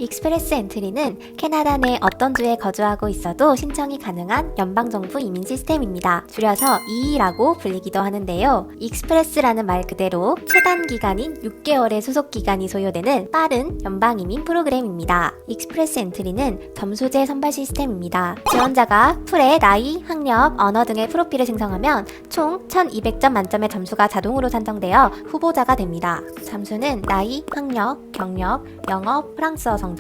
익스프레스 엔트리는 캐나다 내 어떤 주에 거주하고 있어도 신청이 가능한 연방정부 이민 시스템입니다. 줄여서 EE라고 불리기도 하는데요. 익스프레스라는 말 그대로 최단 기간인 6개월의 소속 기간이 소요되는 빠른 연방 이민 프로그램입니다. 익스프레스 엔트리는 점수제 선발 시스템입니다. 지원자가 풀의 나이, 학력, 언어 등의 프로필을 생성하면 총 1200점 만점의 점수가 자동으로 산정되어 후보자가 됩니다. 점수는 나이, 학력, 경력, 영어, 프랑스어 성적,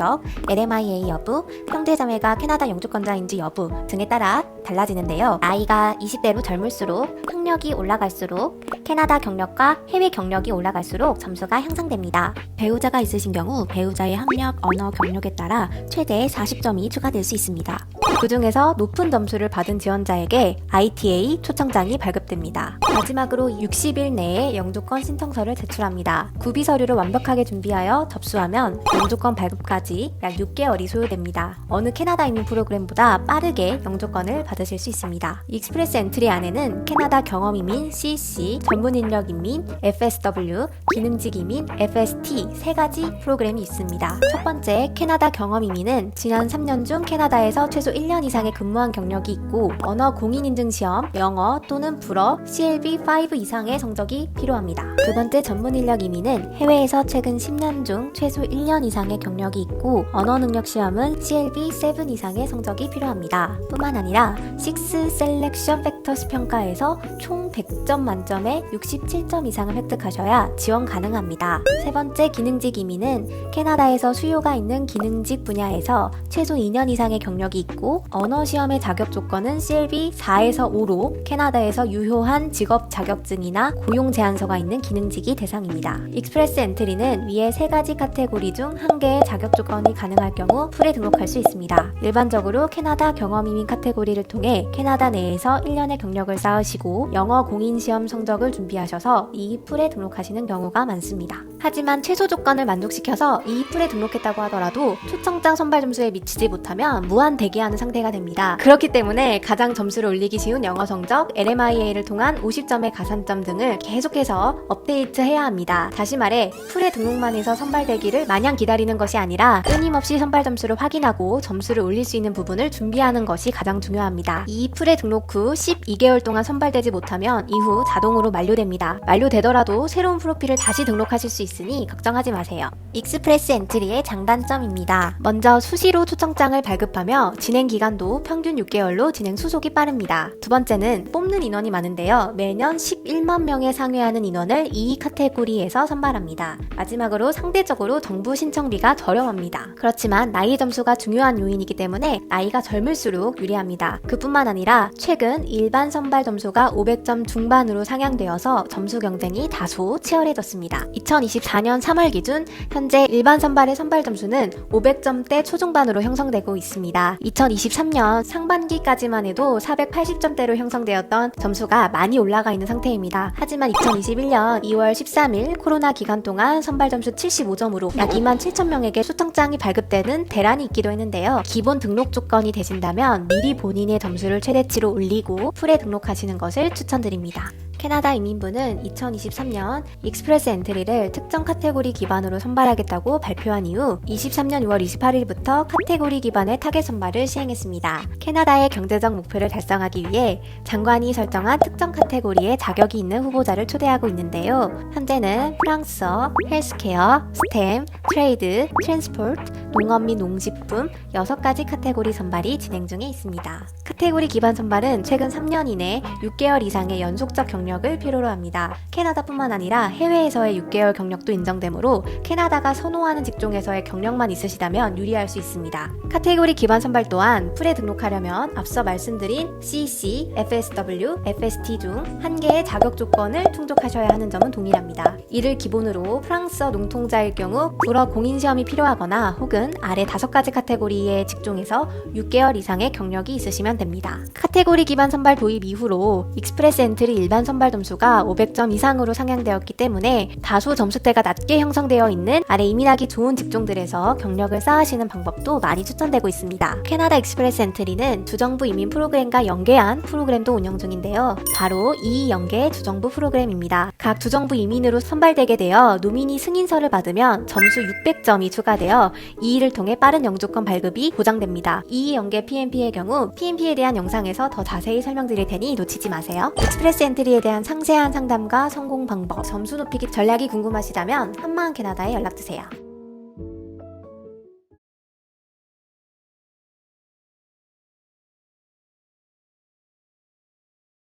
LMIA 여부, 형제자매가 캐나다 영주권자인지 여부 등에 따라 달라지는데요. 나이가 20대로 젊을수록, 학력이 올라갈수록, 캐나다 경력과 해외 경력이 올라갈수록 점수가 향상됩니다. 배우자가 있으신 경우 배우자의 학력, 언어, 경력에 따라 최대 40점이 추가될 수 있습니다. 그 중에서 높은 점수를 받은 지원자에게 ITA 초청장이 발급됩니다. 마지막으로 60일 내에 영주권 신청서를 제출합니다. 구비 서류를 완벽하게 준비하여 접수하면 영주권 발급까지 약 6개월이 소요됩니다. 어느 캐나다 이민 프로그램보다 빠르게 영주권을 받으실 수 있습니다. 익스프레스 엔트리 안에는 캐나다 경험 이민 CC, 전문 인력 이민 FSW, 기능직 이민 FST 세 가지 프로그램이 있습니다. 첫 번째 캐나다 경험 이민은 지난 3년 중 캐나다에서 최소 1년 이상의 근무한 경력이 있고 언어 공인인증 시험, 영어 또는 불어 CLB5 이상의 성적이 필요합니다. 두 번째 전문 인력 이민은 해외에서 최근 10년 중 최소 1년 이상의 경력이 있고 언어 능력 시험은 CLB7 이상의 성적이 필요합니다. 뿐만 아니라 6 셀렉션 팩터스 평가에서 총 100점 만점에 67점 이상을 획득하셔야 지원 가능합니다. 세 번째 기능직 이민은 캐나다에서 수요가 있는 기능직 분야에서 최소 2년 이상의 경력이 있고 언어 시험의 자격 조건은 CLB 4에서 5로 캐나다에서 유효한 직업 자격증이나 고용 제한서가 있는 기능직이 대상입니다. 익스프레스 엔트리는 위의 세 가지 카테고리 중 한 개의 자격 조건이 가능할 경우 풀에 등록할 수 있습니다. 일반적으로 캐나다 경험 이민 카테고리를 통해 캐나다 내에서 1년의 경력을 쌓으시고 영어 공인 시험 성적을 준비하셔서 이 풀에 등록하시는 경우가 많습니다. 하지만 최소 조건을 만족시켜서 이 풀에 등록했다고 하더라도 초청장 선발 점수에 미치지 못하면 무한 대기하는 상태가 됩니다. 그렇기 때문에 가장 점수를 올리기 쉬운 영어 성적, LMIA를 통한 50점의 가산점 등을 계속해서 업데이트해야 합니다. 다시 말해 풀에 등록만 해서 선발되기를 마냥 기다리는 것이 아니라 끊임없이 선발 점수를 확인하고 점수를 올릴 수 있는 부분을 준비하는 것이 가장 중요합니다. 이 풀에 등록 후 12개월 동안 선발되지 못하면 이후 자동으로 만료됩니다. 만료되더라도 새로운 프로필을 다시 등록하실 수 있으니 걱정하지 마세요. 익스프레스 엔트리의 장단점입니다. 먼저 수시로 초청장을 발급하며 진행 기간도 평균 6개월로 진행 수속이 빠릅니다. 두 번째는 뽑는 인원이 많은데요. 매년 11만 명에 상회하는 인원을 이 카테고리에서 선발합니다. 마지막으로 상대적으로 정부 신청비가 저렴합니다. 그렇지만 나이 점수가 중요한 요인이기 때문에 나이가 젊을수록 유리합니다. 그뿐만 아니라 최근 일반 선발 점수가 500점 중반으로 상향되어서 점수 경쟁이 다소 치열해졌습니다. 2024년 3월 기준 현재 일반 선발의 선발 점수는 500점대 초중반으로 형성되고 있습니다. 2023년 상반기까지만 해도 480점대로 형성되었던 점수가 많이 올라가 있는 상태입니다. 하지만 2021년 2월 13일 코로나 기간 동안 선발 점수 75점으로 약 27,000명에게 초청장이 발급되는 대란이 있기도 했는데요. 기본 등록 조건이 되신다면 미리 본인의 점수를 최대치로 올리고 풀에 등록하시는 것을 추천드립니다. 캐나다 이민부는 2023년 익스프레스 엔트리를 특정 카테고리 기반으로 선발하겠다고 발표한 이후 23년 6월 28일부터 카테고리 기반의 타겟 선발을 시행했습니다. 캐나다의 경제적 목표를 달성하기 위해 장관이 설정한 특정 카테고리에 자격이 있는 후보자를 초대하고 있는데요. 현재는 프랑스어, 헬스케어, 스템, 트레이드, 트랜스포트, 농업 및 농식품 6가지 카테고리 선발이 진행 중에 있습니다. 카테고리 기반 선발은 최근 3년 이내 6개월 이상의 연속적 경력을 필요로 합니다. 캐나다뿐만 아니라 해외에서의 6개월 경력도 인정되므로 캐나다가 선호하는 직종에서의 경력만 있으시다면 유리할 수 있습니다. 카테고리 기반 선발 또한 풀에 등록하려면 앞서 말씀드린 CC, FSW, FST 중 한 개의 자격 조건을 충족하셔야 하는 점은 동일합니다. 이를 기본으로 프랑스어 농통자일 경우 불어 공인시험이 필요하거나 혹은 아래 5가지 카테고리의 직종에서 6개월 이상의 경력이 있으시면 됩니다. 카테고리 기반 선발 도입 이후로 익스프레스 엔트리 일반 선발 점수가 500점 이상으로 상향되었기 때문에 다소 점수대가 낮게 형성되어 있는 아래 이민하기 좋은 직종들에서 경력을 쌓으시는 방법도 많이 추천되고 있습니다. 캐나다 익스프레스 엔트리는 주정부 이민 프로그램과 연계한 프로그램도 운영 중인데요. 바로 이 연계 주정부 프로그램입니다. 각 주정부 이민으로 선발되게 되어 노미니 승인서를 받으면 점수 600점이 추가되어 이의를 통해 빠른 영주권 발급이 보장됩니다. 이의 연계 PMP의 경우 PMP에 대한 영상에서 더 자세히 설명드릴 테니 놓치지 마세요. 익스프레스 엔트리에 대한 상세한 상담과 성공 방법, 점수 높이기 전략이 궁금하시다면 한마음 캐나다에 연락주세요.